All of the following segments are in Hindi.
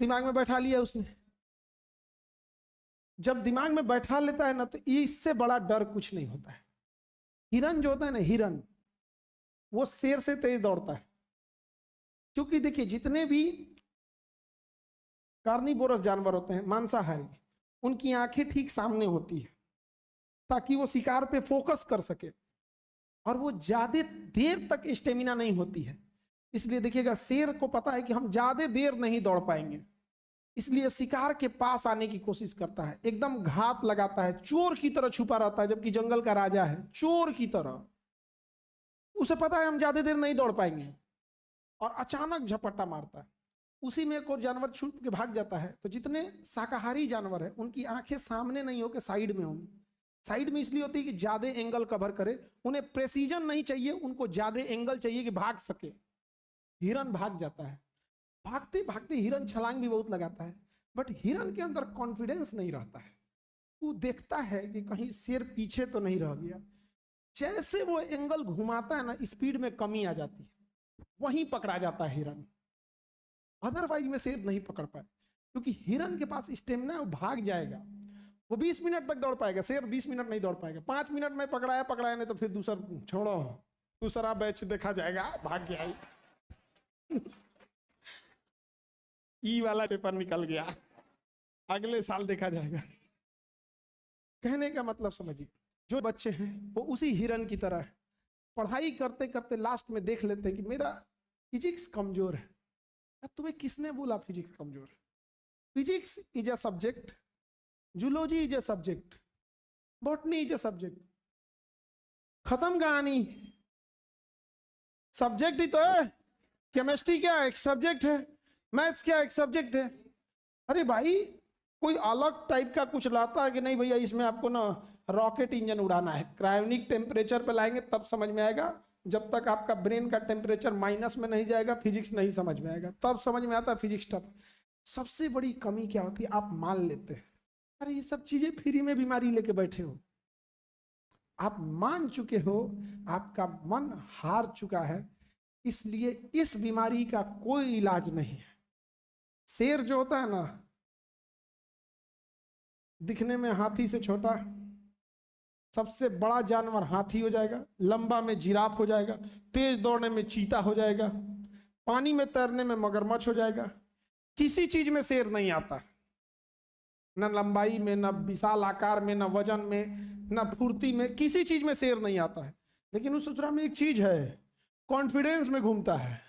दिमाग में बैठा लिया उसने। जब दिमाग में बैठा लेता है ना, तो इससे बड़ा डर कुछ नहीं होता है। हिरन जो होता है ना, हिरन वो शेर से तेज दौड़ता है। क्योंकि देखिए, जितने भी कार्निवोरस जानवर होते हैं, मांसाहारी, उनकी आंखें ठीक सामने होती है ताकि वो शिकार पे फोकस कर सके, और वो ज्यादा देर तक स्टेमिना नहीं होती है। इसलिए देखिएगा, शेर को पता है कि हम ज्यादा देर नहीं दौड़ पाएंगे, इसलिए शिकार के पास आने की कोशिश करता है, एकदम घात लगाता है, चोर की तरह छुपा रहता है। जबकि जंगल का राजा है, चोर की तरह, उसे पता है हम ज्यादा देर नहीं दौड़ पाएंगे, और अचानक झपट्टा मारता है। उसी में एक और जानवर छुप के भाग जाता है। तो जितने शाकाहारी जानवर है, उनकी आंखें सामने नहीं होकर साइड में होंगी। साइड में इसलिए होती है कि ज्यादा एंगल कवर करे, उन्हें प्रेसिजन नहीं चाहिए, उनको ज्यादा एंगल चाहिए कि भाग सके। हिरन भाग जाता है, भागते भागते हिरन छलांग भी बहुत लगाता है, बट हिरन के अंदर कॉन्फिडेंस नहीं रहता है। वो देखता है कि कहीं शेर पीछे तो नहीं रह गया। जैसे वो एंगल घुमाता है ना, स्पीड में कमी आ जाती है, वहीं पकड़ा जाता है हिरन। अदरवाइज में शेर नहीं पकड़ पाए, क्योंकि हिरन के पास स्टेमिना है, वो भाग जाएगा। वो 20 मिनट तक दौड़ पाएगा, शेर 20 मिनट नहीं दौड़ पाएगा। 5 मिनट में पकड़ाया नहीं तो फिर दूसरा बैच देखा जाएगा, भाग गया। ई वाला पेपर निकल गया, अगले साल देखा जाएगा। कहने का मतलब समझिए, जो बच्चे हैं वो उसी हिरन की तरह है, पढ़ाई करते करते लास्ट में देख लेते हैं कि मेरा फिजिक्स कमजोर है। तुम्हें किसने बोला फिजिक्स कमजोर है? Physics is a subject, zoology is a subject, botany is a subject. खत्म कहानी, सब्जेक्ट ही तो है। केमिस्ट्री क्या एक सब्जेक्ट है, मैथ्स क्या एक सब्जेक्ट है। अरे भाई, कोई अलग टाइप का कुछ लाता है कि नहीं भैया, इसमें आपको ना रॉकेट इंजन उड़ाना है, क्रायोनिक टेम्परेचर पे लाएंगे तब समझ में आएगा। जब तक आपका ब्रेन का टेम्परेचर माइनस में नहीं जाएगा, फिजिक्स नहीं समझ में आएगा। तब समझ में आता है फिजिक्स टफ। सबसे बड़ी कमी क्या होती है, आप मान लेते हैं अरे ये सब चीजें फ्री में बीमारी लेके बैठे हो। आप मान चुके हो, आपका मन हार चुका है, इसलिए इस बीमारी का कोई इलाज नहीं है। शेर जो होता है ना, दिखने में हाथी से छोटा, सबसे बड़ा जानवर हाथी हो जाएगा, लंबा में जिराफ हो जाएगा, तेज दौड़ने में चीता हो जाएगा, पानी में तैरने में मगरमच्छ हो जाएगा। किसी चीज में शेर नहीं आता, न लंबाई में, न विशाल आकार में, न वजन में, न फुर्ती में, किसी चीज में शेर नहीं आता है। लेकिन उस सूचना में एक चीज है, कॉन्फिडेंस में घूमता है।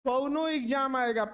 कौनो एग्जाम आएगा,